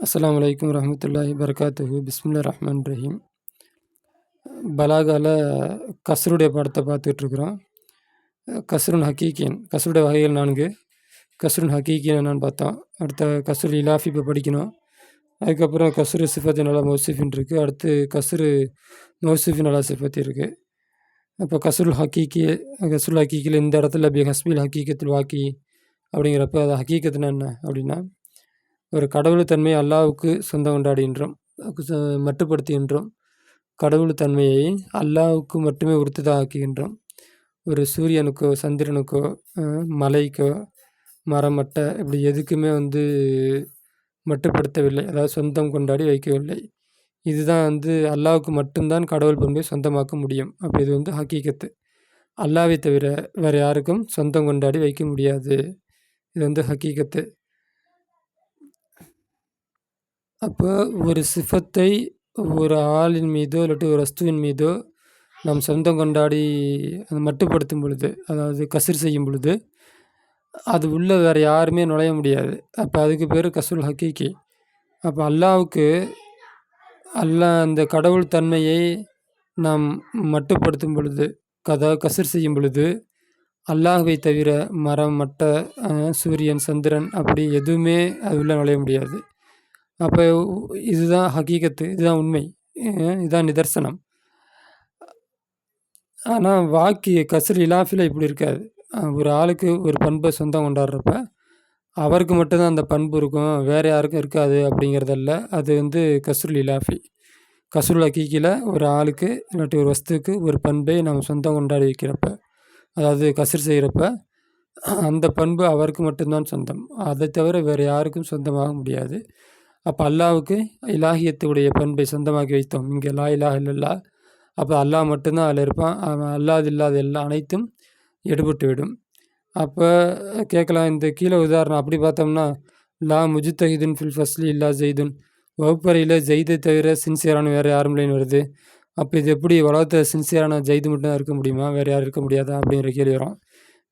அஸ்ஸலாமு அலைக்கும் வரஹ்மத்துல்லாஹி வபரகாத்துஹு. பிஸ்மில்லாஹிர் ரஹ்மானிர் ரஹீம். பலாகால கஸ்ருடைய பாடத்தை பார்த்துட்ருக்குறோம். கஸ்ருன் ஹக்கீக்கியன், கஸ்ருடைய வகைகள் 4. கஸ்ருன் ஹக்கீக்கியன் என்னன்னு பார்த்தோம். அடுத்த கஸ்ருல் இலாஃபி இப்போ படிக்கணும். அதுக்கப்புறம் கஸ்ரு சிஃபத்தின் அலா மௌசிஃபின் இருக்குது. அடுத்து கஸ்ரு மௌசிஃபின் அலா சிஃபத்தி இருக்குது. அப்போ கஸ்ருல் ஹக்கீக்கில் இந்த இடத்துல பி ஹஸ்பில் ஹக்கீக்கத்துல் வாக்கி அப்படிங்கிறப்ப அது ஹக்கீக்கத்துனா என்ன அப்படின்னா, ஒரு கடவுள் தன்மையை அல்லாஹ்வுக்கு சொந்தம் கொண்டாடுகின்றோம், மட்டுப்படுத்துகின்றோம். கடவுள் தன்மையை அல்லாஹ்வுக்கு மட்டுமே உரித்ததாக ஆக்குகின்றோம். ஒரு சூரியனுக்கோ சந்திரனுக்கோ மலைக்கோ மரமட்டை இப்படி எதுக்குமே மட்டுப்படுத்தவில்லை, அதாவது சொந்தம் கொண்டாடி வைக்கவில்லை. இதுதான் அல்லாஹ்வுக்கு மட்டும்தான் கடவுள் பண்பை சொந்தமாக்க முடியும். அப்போ இது ஹக்கீக்கத்து. அல்லாஹ்வை தவிர வேறு யாருக்கும் சொந்தம் கொண்டாடி வைக்க முடியாது. இது ஹக்கீக்கத்து. அப்போ ஒரு சிஃபத்தை ஒரு ஆளின் மீதோ இல்லாட்டி ஒரு வஸ்துவின் மீதோ நாம் சொந்தம் கொண்டாடி அதை மட்டுப்படுத்தும் பொழுது, அதாவது கஸ்ர் செய்யும் பொழுது, அது உள்ளே வேறு யாருமே நுழைய முடியாது. அப்போ அதுக்கு பேர் கஸ்ருல் ஹக்கீக்கி. அப்போ அல்லாஹ்வுக்கு அந்த கடவுள் தன்மையை நாம் மட்டுப்படுத்தும் பொழுது, கஸ்ர் செய்யும் பொழுது, அல்லாஹ்வை தவிர மரம், மட்டை, சூரியன், சந்திரன் அப்படி எதுவுமே அது உள்ளே நுழைய முடியாது. அப்போ இதுதான் ஹக்கீக்கத்து, இதுதான் உண்மை, இதுதான் நிதர்சனம். ஆனால் கஸ்ர் இலாஃபில் இப்படி இருக்காது. ஒரு ஆளுக்கு ஒரு பண்பை சொந்தம் கொண்டாடுறப்ப அவருக்கு மட்டும்தான் அந்த பண்பு இருக்கும், வேறு யாருக்கும் இருக்காது அப்படிங்கிறதல்ல. அது கஸ்ருல் இலாஃபி. கஸ்ருல் ஹக்கீக்கில் ஒரு ஆளுக்கு இல்லாட்டி ஒரு வஸ்துக்கு ஒரு பண்பை நம்ம சொந்தம் கொண்டாடி வைக்கிறப்ப, அதாவது கஸ்ர் செய்கிறப்ப, அந்த பண்பு அவருக்கு மட்டும்தான் சொந்தம், அதை தவிர வேறு யாருக்கும் சொந்தமாக முடியாது. அப்போ அல்லாஹ்வுக்கு இலாஹியத்துடைய பண்பை சொந்தமாக்கி வைத்தோம். இங்கே லா இலாஹ இல்லல்லாஹ். அப்போ அல்லாஹ் மட்டும்தான் அதில் இருப்பான். அல்லாது இல்லாத எல்லாம் அனைத்தும் எடுபட்டு விடும். அப்போ கேட்கலாம், இந்த கீழே உதாரணம் அப்படி பார்த்தோம்னா, லா முஜ்தஹிதுன் ஃபில் ஃபஸ்லி இல்லா ஜெய்துன், வகுப்பறையில் ஜெய்தை தவிர சின்சியரான வேறு யாரும் இல்லைன்னு வருது. அப்போ இது எப்படி உலகத்தில் சின்சியரான ஜெய்து மட்டும்தான் இருக்க முடியுமா, வேறு யாரும் இருக்க முடியாதா அப்படிங்கிற கேள்வி வரும்.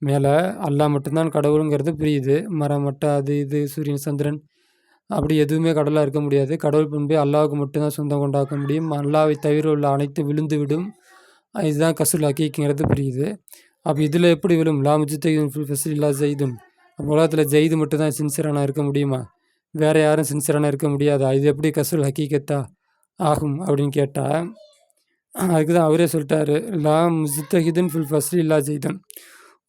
மேலே அல்லாஹ் மட்டும்தான் கடவுளுங்கிறது புரியுது. மரம், மட்டை, அது இது, சூரியன், சந்திரன் அப்படி எதுவுமே கடவுளாக இருக்க முடியாது. கடவுள் பண்பை அல்லாஹ்வுக்கு மட்டும்தான் சொந்தம் கொண்டாக்க முடியும். அல்லாஹ்வை தவிர உள்ள அனைத்து விழுந்து விடும். இதுதான் கஸ்ருல் ஹக்கீக்கிங்கிறது புரியுது. அப்போ இதில் எப்படி விழும்? லா முஜ்தஹிதுன் ஃபில் ஃபஸ்லி இல்லா ஜெய்துன். அப்போ உலகத்தில் ஜெய்து மட்டும்தான் சின்சியரான இருக்க முடியுமா, வேறு யாரும் சின்சியரான இருக்க முடியாதா? இது எப்படி கஸ்ருல் ஹக்கீக்கத்தா ஆகும் அப்படின்னு கேட்டால், அதுக்கு தான் அவரே சொல்லிட்டாரு, லா முஜ்தஹிதுன் ஃபில் ஃபஸ்லி இல்லா ஜெய்துன்.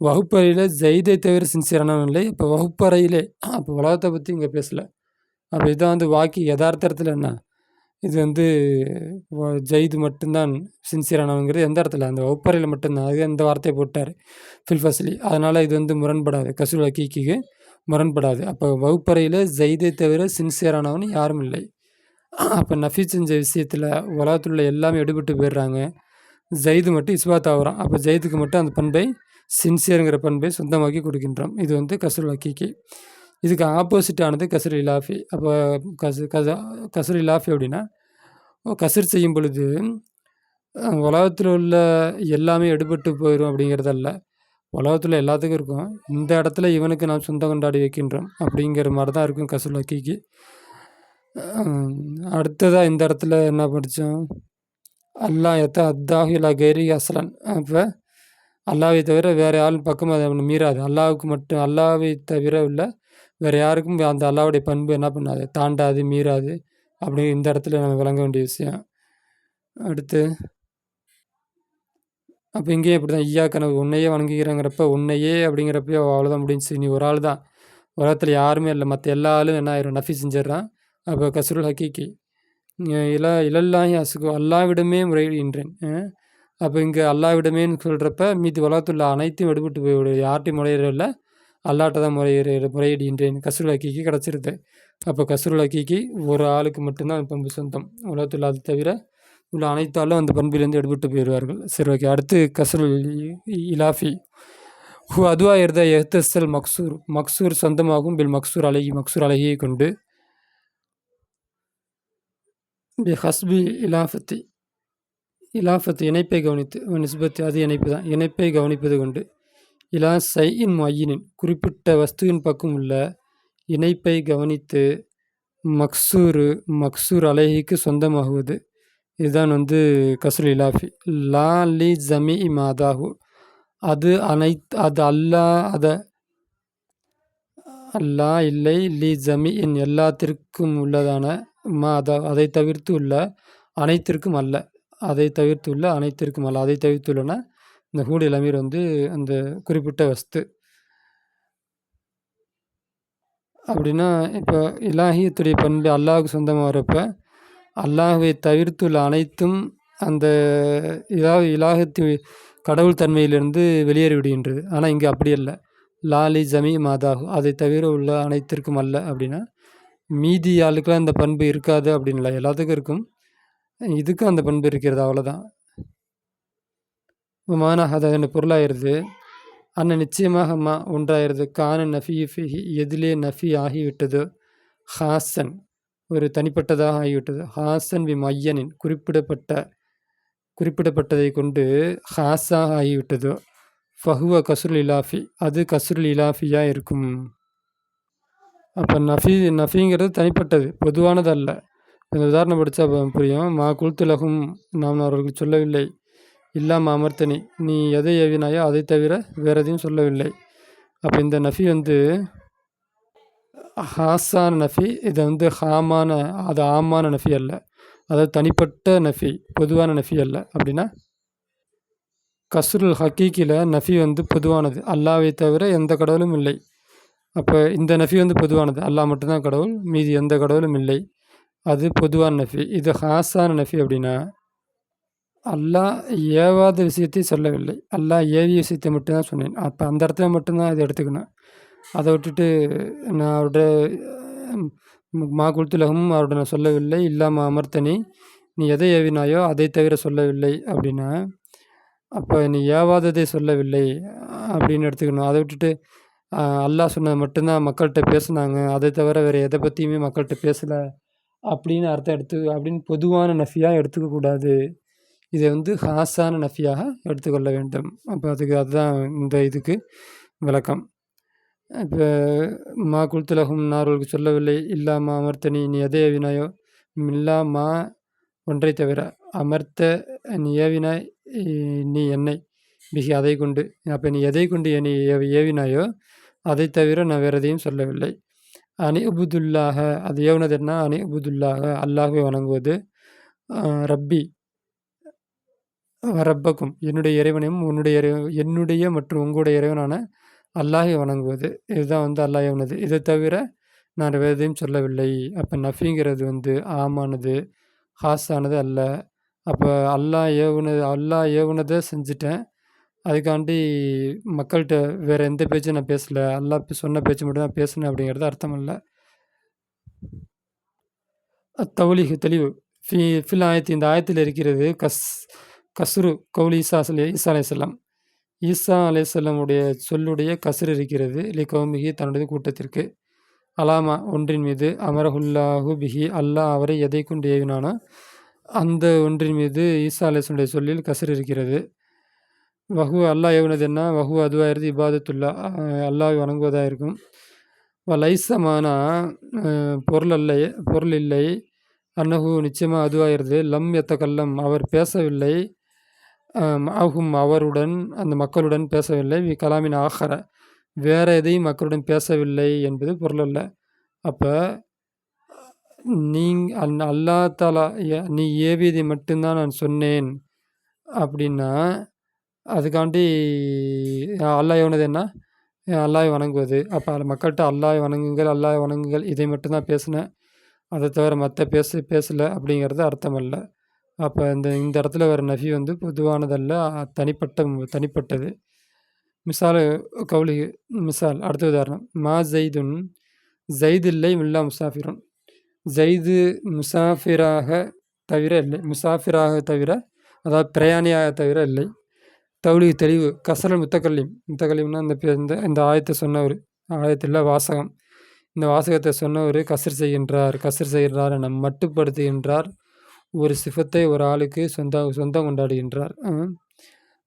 வகுப்பறையில் ஜெய்தை தவிர சின்சியரானவன் இல்லை. இப்போ வகுப்பறையிலே, அப்போ உலகத்தை பற்றி இங்கே பேசலை. அப்போ இதான் வாக்கி யதார்த்தத்தில் என்ன, இது ஜெய்து மட்டும்தான் சின்சியரானவங்கிறது எந்த இடத்துல, அந்த வகுப்பறையில் மட்டும்தான். அது அந்த வார்த்தையை போட்டார் ஃபில் ஃபஸ்லி. அதனால் இது முரண்படாது, கஸ்ருல் ஹக்கீக்கிக்கு முரண்படாது. அப்போ வகுப்பறையில் ஜெய்தை தவிர சின்சியரானவன் யாரும் இல்லை. அப்போ நஃபி செஞ்ச விஷயத்தில் உலகத்தில் உள்ள எல்லாமே எடுபட்டு போயிடுறாங்க, ஜெய்து மட்டும் இஸ்பாத் ஆகுறான். அப்போ ஜெய்துக்கு மட்டும் அந்த பண்பை, சின்சியருங்கிற பண்பை சொந்தமாக்கி கொடுக்கின்றோம். இது கஸ்ருல் ஹக்கீக்கி. இதுக்கு ஆப்போசிட்டானது கஸ்ருல் இலாஃபி. அப்போ கஸ்ருல் இலாஃபி அப்படின்னா, கஸ்ர் செய்யும் பொழுது உலகத்தில் உள்ள எல்லாமே எடுபட்டு போயிடும் அப்படிங்கிறதல்ல. உலகத்தில் எல்லாத்துக்கும் இருக்கும், இந்த இடத்துல இவனுக்கு நாம் சொந்தம் கொண்டாடி வைக்கின்றோம் அப்படிங்கிற மாதிரி தான் இருக்கும் கஸ்ருல் ஹக்கீக்கி. அடுத்ததாக இந்த இடத்துல என்ன படித்தோம், அல்லாஹ் அத்தாஹு இலா கைரி அஸ்லான். அப்போ அல்லாஹ்வை தவிர வேறு யாரும் பக்கம் அதை மீறாது. அல்லாஹ்வுக்கு மட்டும், அல்லாஹ்வை தவிர உள்ள வேறு யாருக்கும் அந்த அல்லாஹ்வுடைய பண்பு என்ன பண்ணாது, தாண்டாது, மீறாது. அப்படி இந்த இடத்துல நம்ம விளங்க வேண்டிய விஷயம். அடுத்து அப்போ இங்கேயும் இப்படி தான், ஐயா கனவு உன்னையே வணங்குகிறங்கிறப்ப, உன்னையே அப்படிங்கிறப்ப அவ்வளோதான் முடிஞ்சிச்சு, நீ ஒரு ஆள் தான், உலகத்தில் யாருமே இல்லை, மற்ற எல்லா ஆளும் என்ன ஆயிரும், நஃபி செஞ்சிடறான். அப்போ கஸ்ருல் ஹக்கீக்கி. இலல்லாஹி அஸ்கு, அல்லாவிடமே முறையிடுகின்றேன். அப்போ இங்கே அல்லாவிடமேன்னு சொல்கிறப்ப மீதி உலகத்துள்ள அனைத்தும் எடுபட்டு போய்விடு, யார்ட்டையும் முறையிடல, அல்லாட்ட தான் முறையிடுகின்றேன். கஸ்ருல் ஹக்கீக்கி கிடச்சிருது. அப்போ கஸ்ருல் ஹக்கீக்கி ஒரு ஆளுக்கு மட்டும்தான் பண்பு சொந்தம், உலகத்தில் அது தவிர உள்ள அனைத்தாலும் அந்த பண்பிலேருந்து எடுபட்டு போயிடுவார்கள். சரி, ஓகே. அடுத்து கஸ்ருல் இலாஃபி. அதுவா இருந்த எஹ்தஸ்ஸல் மக்சூர், மக்சூர் சொந்தமாகும். பில் மக்சூர் அழகி, மக்சூர் அழகியை கொண்டு, பி ஹஸ்பி இலாஃபத்தி, இலாஃபத்து இணைப்பை கவனித்து, நிஸ்பத்து அது இணைப்பு தான், இணைப்பை கவனிப்பது கொண்டு, இலா சையின் மொய்யினின் குறிப்பிட்ட வஸ்துவின் பக்கம் உள்ள இணைப்பை கவனித்து, மக்சூரு மக்சூர் அலைஹிக்கு சொந்தமாகுவது. இதுதான் கஸ்ருல் இலாஃபி. லா லி ஜமி மாதாஹு, அது அல்லாஹ் அல்லா இல்லை, லி ஜமீஇன் எல்லாத்திற்கும் உள்ளதான, அதை தவிர்த்து உள்ள அனைத்திற்கும் அல்ல, அதை தவிர்த்து உள்ள அனைத்திற்கும் அல்ல. அதை தவிர்த்து உள்ளன இந்த ஹூடில் அமீர் அந்த குறிப்பிட்ட வஸ்து. அப்படின்னா இப்போ இலாஹியத்துடைய பண்பு அல்லாஹுக்கு சொந்தமாக வரப்ப அல்லாஹுவை தவிர்த்துள்ள அனைத்தும் அந்த இலாஹத்து கடவுள் தன்மையிலிருந்து வெளியேறி விடுகின்றது. ஆனால் இங்கே அப்படி அல்ல. லாலி ஜமி மாதாகு, அதை தவிர உள்ள அனைத்திற்கும் அல்ல. அப்படின்னா மீதி ஆளுக்கெல்லாம் இந்த பண்பு இருக்காது அப்படின்னு இல்லை, எல்லாத்துக்கும் இருக்கும். இதுக்கும் அந்த பண்பு இருக்கிறது, அவ்வளோதான். மானாஹாத பொருளாயிருது. அண்ணன் நிச்சயமாக ஒன்றாயிருது. கான நஃபி ஃபிஹி, எதிலே நஃபி ஆகிவிட்டது. ஹாசன், ஒரு தனிப்பட்டதாக ஆகிவிட்டது. ஹாசன் வி மையனின், குறிப்பிடப்பட்டதை கொண்டு ஹாஸாக ஆகிவிட்டதோ. ஃபஹுவ கஸ்ருல் இலாஃபி, அது கஸ்ருல் இலாஃபியாக இருக்கும். அப்போ நஃபிங்கிறது தனிப்பட்டது, பொதுவானது அல்ல. இந்த உதாரணம் படித்தா புரியும். மா குல்துலகும், நாம் அவர்களுக்கு சொல்லவில்லை. இல்லாமல் அமர்த்தனி, நீ எதை ஏவினாயோ அதை தவிர வேறு எதையும் சொல்லவில்லை. அப்போ இந்த நஃபி ஹாஸான நஃபி, இது ஹாமான, அது ஆமான நஃபி அல்ல. அதாவது தனிப்பட்ட நஃபி, பொதுவான நஃபி அல்ல. அப்படின்னா கஸ்ருல் ஹக்கீக்கில் நஃபி பொதுவானது, அல்லாவை தவிர எந்த கடவுளும் இல்லை. அப்போ இந்த நஃபி பொதுவானது, அல்லாஹ் மட்டும்தான் கடவுள், மீதி எந்த கடவுளும் இல்லை, அது பொதுவான நஃபி. இது ஹாஸான நஃபி. அப்படின்னா அல்லாஹ் ஏவாத விஷயத்தை சொல்லவில்லை, அல்லாஹ் ஏவிய விஷயத்தை மட்டும்தான் சொன்னேன். அப்போ அந்த இடத்துல மட்டும்தான் இதை எடுத்துக்கணும். அதை விட்டுட்டு நான் அவரோட மா குல்துலகும் அவரோட நான் சொல்லவில்லை. இல்லாமல் அமர்த்தனி, நீ எதை ஏவினாயோ அதை தவிர சொல்லவில்லை. அப்படின்னா அப்போ நீ ஏவாததை சொல்லவில்லை அப்படின்னு எடுத்துக்கணும். அதை விட்டுட்டு அல்லாஹ் சொன்னது மட்டும்தான் மக்கள்கிட்ட பேசுனாங்க, அதை தவிர வேறு எதை பற்றியுமே மக்கள்கிட்ட பேசலை அப்படின்னு அர்த்தம் அப்படின்னு பொதுவான நஃபியாக எடுத்துக்கக்கூடாது. இதை ஹாஸான நஃபியாக எடுத்துக்கொள்ள வேண்டும். அப்போ அதுதான் இந்த இதுக்கு விளக்கம். இப்போ மா குல்துலகும், நார்களுக்கு சொல்லவில்லை. இல்லாமா அமர்த்தனி, நீ எதை ஏவினாயோ, இல்லாமா ஒன்றை தவிர, அமர்த்த நீ ஏவினாய், நீ என்னை, பிகி அதை கொண்டு. அப்போ நீ எதை கொண்டு நீ ஏவினாயோ அதை தவிர நான் வேறு எதையும் சொல்லவில்லை. அனி உபுதுல்லாக, அது ஏவுனது என்ன? அனி உபுதுல்லாக, அல்லாஹ்வை வணங்குவது. ரப்பி ரப்பக்கும், என்னுடைய இறைவனையும் என்னுடைய மற்றும் உங்களுடைய இறைவனான அல்லாஹை வணங்குவது. இதுதான் அல்லாஹ் ஏவுனது. இதை தவிர நான் வேறு எதையும் சொல்லவில்லை. அப்போ நஃபிங்கிறது ஆமானது, ஹாஸானது அல்ல. அப்போ அல்லாஹ் ஏவுனதை செஞ்சுட்டேன், அதுக்காண்டி மக்கள்கிட்ட வேறு எந்த பேச்சும் நான் பேசலை, அல்லாஹ் சொன்ன பேச்சு மட்டும் தான் பேசினேன் அப்படிங்கிறது அர்த்தம் இல்லை. அத்தௌலிஹு, தெளிவு. ஃபில் ஆயத்து, இந்த ஆயத்தில் இருக்கிறது கஸ்ரு கௌலி ஈசா அலைஹிஸ்ஸலாம். ஈசா அலைஹிஸ்ஸலாமுடைய சொல்லுடைய கஸ்ரு இருக்கிறது. லி கௌமிஹி, தன்னுடைய கூட்டத்திற்கு. அலாமா, ஒன்றின் மீது. அமரஹுல்லாஹு பிஹி, அல்லாஹ் அவரை எதை கொண்டு ஏவினானோ அந்த ஒன்றின் மீது ஈசா அலைஹிஸ்ஸலாமுடைய சொல்லில் கஸ்ரு இருக்கிறது. வஹு, அல்லாஹ் ஏவுனது என்ன? வஹு, அதுவாயிருது. இபாதத்துல்லா, அல்லாஹ் வணங்குவதாக இருக்கும். லைசமானா, பொருள் இல்லை. அன்னஹு, நிச்சயமாக அதுவாயிருது. லம் எத்தகல்லம், அவர் பேசவில்லை. மாஹும், அவருடன், அந்த மக்களுடன் பேசவில்லை. வி கலாமின் ஆஹர, வேறு எதையும் மக்களுடன் பேசவில்லை என்பது பொருள் அல்ல. அப்போ அல்லா தாலா நீ ஏவியதை மட்டும்தான் நான் சொன்னேன் அப்படின்னா அதுக்காண்டி அல்லாஹ் ஏவுனது என்ன? அல்லாஹை வணங்குவது. அப்போ மக்கள்கிட்ட அல்லாஹை வணங்குங்கள், இதை மட்டும்தான் பேசினேன், அதை தவிர மற்ற பேசலை அப்படிங்கிறது அர்த்தம் அல்ல. அப்போ இந்த இடத்துல வர நஃபி பொதுவானதல்ல, தனிப்பட்டது. மிசால் கௌலி, மிசால், அடுத்த உதாரணம். மா ஜெய்துன், ஜெயிது இல்லை. மில்லா முசாஃபிருன், ஜெயிது முசாஃபிராக தவிர இல்லை. முசாஃபிராக தவிர, அதாவது பிரயாணியாக தவிர இல்லை. தௌலி, தெளிவு. கசரல் முத்தக்கல்லிம்னா இந்த ஆயத்தை சொன்னவர், ஆயத்தில் வாசகம், இந்த வாசகத்தை சொன்னவர் கசர் செய்கின்றார் என மட்டுப்படுத்துகின்றார். ஒரு சிஃபத்தை ஒரு ஆளுக்கு சொந்தம் கொண்டாடுகின்றார்,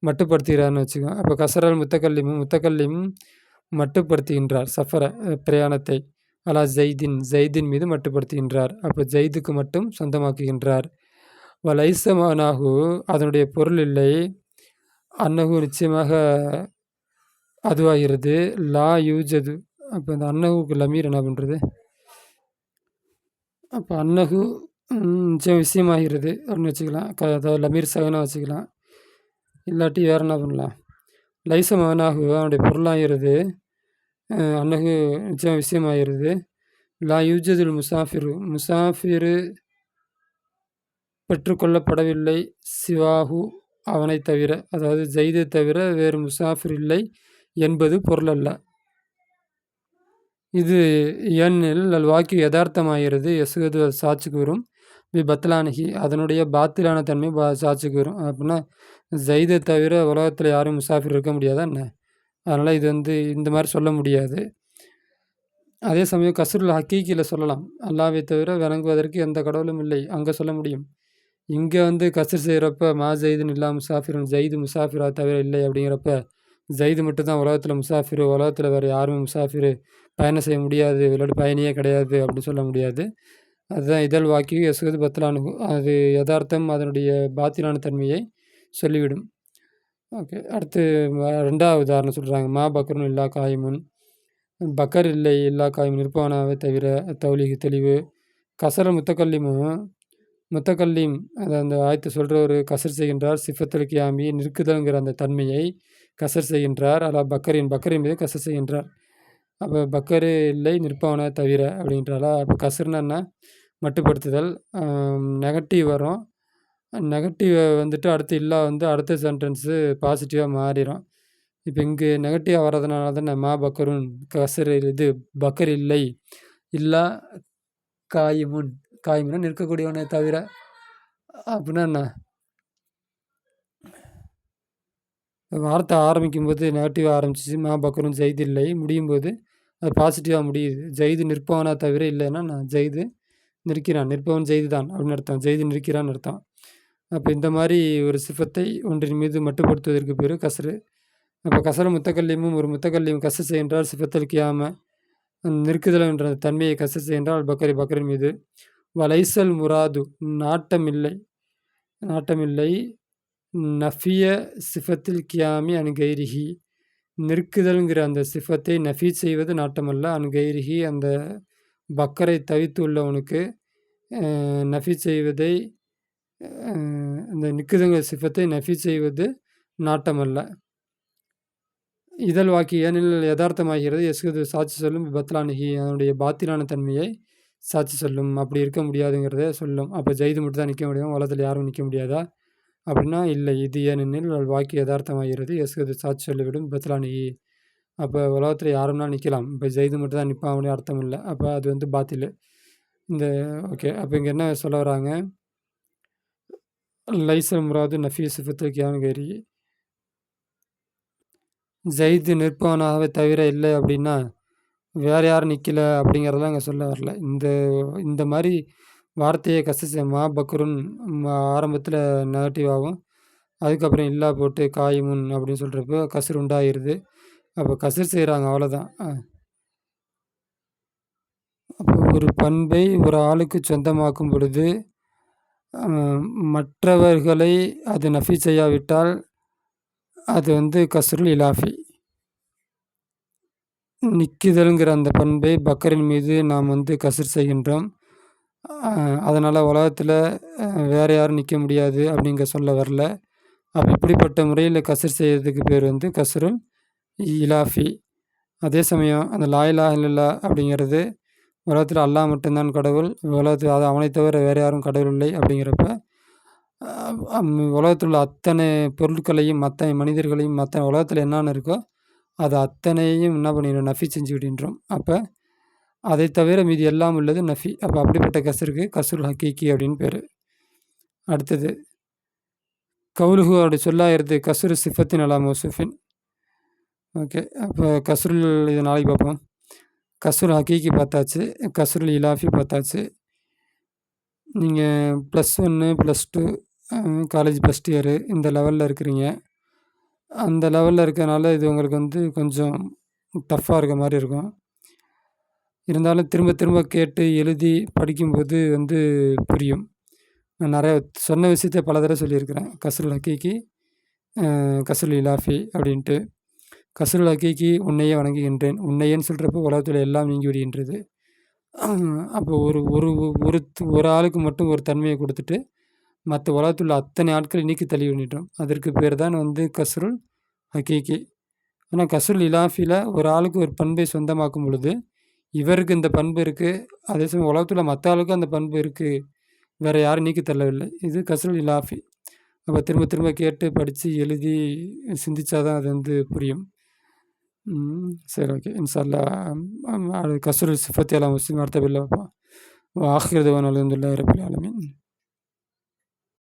மட்டுப்படுத்துகிறார்னு வச்சுக்கோங்க. அப்போ கசரல் முத்தக்கல்லிம் மட்டுப்படுத்துகின்றார் சஃபர, பிரயாணத்தை. அலா ஜெய்தின் ஜெய்தின் மீது மட்டுப்படுத்துகின்றார். அப்போ ஜெய்துக்கு மட்டும் சொந்தமாக்குகின்றார். லைசமானாகு அதனுடைய பொருள் இல்லை. அன்னகு நிச்சயமாக அதுவாகிறது. லா யூஜது அப்போ இந்த அன்னகுக்கு லமீர் என்ன பண்ணுறது? அப்போ அன்னகு நிச்சயம் விஷயமாகிறது அப்படின்னு வச்சுக்கலாம். அதாவது லமீர் சகனாக வச்சுக்கலாம். இல்லாட்டி வேறு என்ன பண்ணலாம்? லைசமானாகு அவனுடைய பொருளாகிறது. அன்னகு நிச்சயம் விஷயமாகிறது. லா யூஜதுல் முசாஃபிரு முசாஃபிரு பெற்றுக்கொள்ளப்படவில்லை. சிவாஹு அவனை தவிர, அதாவது ஜெய்தை தவிர வேறு முசாஃபிர் இல்லை என்பது பொருள் அல்ல. இது ஏனெனில் அல்வாக்கிய யதார்த்தமாகிறது. எசுகது அது சாட்சிக்கு வரும். பத்லானகி அதனுடைய பாத்திலான தன்மை சாட்சிக்கு வரும். அப்படின்னா ஜெய்தை தவிர உலகத்தில் யாரும் முசாஃபிர் இருக்க முடியாதா என்ன? அதனால் இது இந்த மாதிரி சொல்ல முடியாது. அதே சமயம் கஸ்ருல் ஹக்கீக்கில் சொல்லலாம். அல்லாவை தவிர வணங்குவதற்கு எந்த கடவுளும் இல்லை, அங்கே சொல்ல முடியும். இங்கே கஸ்ர் செய்கிறப்ப மா ஜெய்துன்னு இல்லா முசாஃபிரும் ஜெய்து முசாஃபிரா தவிர இல்லை அப்படிங்கிறப்ப ஜெய்து மட்டும்தான் உலகத்தில் முசாஃபிரு, உலகத்தில் வேறு யாருமே முசாஃபிரு பயணம் செய்ய முடியாது, இல்லாட்டி பயணியே கிடையாது அப்படின்னு சொல்ல முடியாது. அதுதான் இதழ் வாக்கி எசுகது பத்தலானு அது யதார்த்தம் அதனுடைய பாத்திலான தன்மையை சொல்லிவிடும். ஓகே, அடுத்து 2வது உதாரணம் சொல்கிறாங்க. மா பக்கரும் இல்லா காயமுன் பக்கர் இல்லை இல்லா காயம் இருப்பானாவை தவிர தௌலிகு தெளிவு. கசர முத்தக்கல்லீம் அதை அந்த ஆயத்தை சொல்கிறவர் கசர் செய்கின்றார். சிஃபத்துல் கியாமி நிற்குதல்ங்கிற அந்த தன்மையை கசர் செய்கின்றார். அல்லா பக்கரின் மீது கசர் செய்கின்றார். அப்போ பக்கரு இல்லை நிற்பவனை தவிர அப்படின்றாலா. அப்போ கசர்னா மட்டுப்படுத்துதல். நெகட்டிவ் வரும். நெகட்டிவ் அடுத்து இல்லா அடுத்த சென்டென்ஸு பாசிட்டிவாக மாறிடும். இப்போ இங்கே நெகட்டிவாக வர்றதுனால தானே மா பக்கருன் கசர் இது பக்கர் இல்லை இல்லா காயிமுன் காயிமுன்னா நிற்கக்கூடியவனை தவிர அப்படின்னா என்ன? வார்த்தை ஆரம்பிக்கும்போது நெகட்டிவாக ஆரம்பிச்சிச்சு. மா பக்கரும் ஜெய்து இல்லை, முடியும் போது அது பாசிட்டிவாக முடியுது. ஜெய்து நிற்பவனா தவிர இல்லைன்னா நான் ஜெய்து நிற்கிறான், நிற்பவன் ஜெய்து தான் அப்படின்னு அர்த்தம். ஜெய்து நிற்கிறான்னு அர்த்தம். அப்போ இந்த மாதிரி ஒரு சிஃபத்தை ஒன்றின் மீது மட்டுப்படுத்துவதற்கு பேர் கசரு. அப்போ கசர முத்தக்கல்லியமும் ஒரு முத்தக்கல்லியும் கசர் செய்கின்றால் சிஃபத்தல் கியாம நிற்குதல் என்ற தன்மையை கசர் செய்கின்றால் பக்கரின் மீது. வலைசல் முராது நாட்டமில்லை நஃபிய சிஃபத்தில் கியாமி அன்கைரிஹி நிற்குதல்ங்கிற அந்த சிஃபத்தை நஃபி செய்வது நாட்டமல்ல. அன்கைரிஹி அந்த பக்கரை தவித்து உள்ளவனுக்கு நஃபி செய்வதை இந்த நிற்குதுங்கிற சிஃபத்தை நஃபி செய்வது நாட்டமல்ல. இதழ் வாக்கி ஏனெனில் யதார்த்தமாகிறது. எஸ்குது சாட்சி சொல்லும். பத்லானிகி அதனுடைய பாத்திலான தன்மையை சாட்சி சொல்லும். அப்படி இருக்க முடியாதுங்கிறத சொல்லும். அப்போ ஜெய்து மட்டும் தான் நிற்க முடியும், உலகத்தில் யாரும் நிற்க முடியாதா அப்படின்னா இல்லை. இது ஏனெனில் வாக்கி யதார்த்தமாகிறது. எஸ்குது சாட்சி சொல்லிவிடும். பத்லானிகி அப்போ உலகத்தில் யாரும்னாலும் நிற்கலாம். இப்போ ஜெய்து மட்டும் தான் நிற்பான் அப்படின்னு அர்த்தம் இல்லை. அப்போ அது பாத்தில். ஓகே, அப்போ இங்கே என்ன சொல்ல வராங்க? லைசல் முராது நஃபி சிஃபத்துல் கியாமி கைரி ஜெய்து நிற்பவனாகவே தவிர இல்லை அப்படின்னா வேறு யாரும் நிற்கல அப்படிங்கிறதெல்லாம் இங்கே சொல்ல வரல. இந்த மாதிரி வார்த்தையை கசர் மா பக்ருன் ஆரம்பத்தில் நெகட்டிவாகவும் அதுக்கப்புறம் இல்லா போட்டு காயமுன் அப்படின்னு சொல்கிறப்போ கசர் உண்டாகிடுது. அப்போ கசர் செய்கிறாங்க, அவ்வளோதான். அப்போ ஒரு பண்பை ஒரு ஆளுக்கு சொந்தமாக்கும் பொழுது மற்றவர்களை அது நஃபி செய்யாவிட்டால் அது கஸ்ருல் இலாஃபி. நிற்குதல்ங்கிற அந்த பண்பை பக்கரின் மீது நாம் கசர் செய்கின்றோம். அதனால் உலகத்தில் வேறு யாரும் நிற்க முடியாது அப்படிங்க சொல்ல வரல. அப்போ இப்படிப்பட்ட முறையில் கசர் செய்கிறதுக்கு பேர் கஸ்ருல் இலாஃபி. அதே சமயம் அந்த லா இலாஹ இல்லல்லாஹ் அப்படிங்கிறது உலகத்தில் அல்லாஹ் மட்டும்தான் கடவுள், உலகத்தில் அது அவனை தவிர வேறு யாரும் கடவுள் இல்லை அப்படிங்கிறப்ப உலகத்தில் உள்ள அத்தனை பொருட்களையும் மற்ற மனிதர்களையும் மற்ற உலகத்தில் என்னென்ன இருக்கோ அது அத்தனையும் என்ன பண்ணிடுறோம்? நஃபி செஞ்சு விடுகின்றோம். அப்போ அதை தவிர மீதி எல்லாம் உள்ளது நஃபி. அப்போ அப்படிப்பட்ட கசருக்கு கஸ்ருல் ஹக்கீக்கி அப்படின்னு பேர். அடுத்தது கவுலுகு அப்படி சொல்லாயிருது கஸ்ரு சிஃபத்தின் அலா மௌசூஃபின். ஓகே, அப்போ கஸ்ருல் இது நாளைக்கு பார்ப்போம். கஸ்ருல் ஹக்கீக்கி பார்த்தாச்சு, கஸ்ருல் இலாஃபி பார்த்தாச்சு. நீங்கள் +1 +2 காலேஜ் ஃபஸ்ட் இயரு இந்த லெவலில் இருக்கிறீங்க. அந்த லெவலில் இருக்கிறனால இது உங்களுக்கு கொஞ்சம் டஃப்பாக இருக்க மாதிரி இருக்கும். இருந்தாலும் திரும்ப திரும்ப கேட்டு எழுதி படிக்கும்போது வந்து புரியும். நான் நிறையா சொன்ன விஷயத்த பல தடவ சொல்லியிருக்கிறேன். கஸ்ருல் ஹக்கீக்கி, கஸ்ருல் இலாஃபி அப்படின்ட்டு. கஸ்ருல் ஹக்கீக்கி உன்னையே வணங்குகின்றேன். உன்னையேன்னு சொல்கிறப்போ உலகத்தில் எல்லாம் நீங்கி விடுகின்றது. அப்போ ஒரு ஒரு ஒரு ஒரு ஆளுக்கு மட்டும் ஒரு தன்மையை கொடுத்துட்டு மற்ற உலகத்தில் உள்ள அத்தனை ஆட்களை நீக்கி தள்ளி விட்டுட்டோம். அதற்கு பேர் தான் வந்து கஸ்ருல் ஹக்கீக்கி. ஆனால் கஸ்ருல் இலாஃபில ஒரு ஆளுக்கு ஒரு பண்பை சொந்தமாக்கும் பொழுது, இவருக்கு இந்த பண்பு இருக்குது, அதே சமயம் உலகத்தில் மற்ற ஆளுக்கும் அந்த பண்பு இருக்குது, வேறு யாரும் நீக்கி தள்ளவில்லை. இது கஸ்ருல் இலாஃபி. அப்போ திரும்ப திரும்ப கேட்டு படித்து எழுதி சிந்திச்சா தான் அது வந்து புரியும். சரி, ஓகே. இன்ஷா அல்லாஹ் கஸ்ருல் சிஃபத்தி அலா முஸ்லிம் அடுத்த பிரிவுல பார்ப்போம். வ ஆஹிரு தஅவானா அல்ஹம்துலில்லாஹி ரப்பில் ஆலமீன்.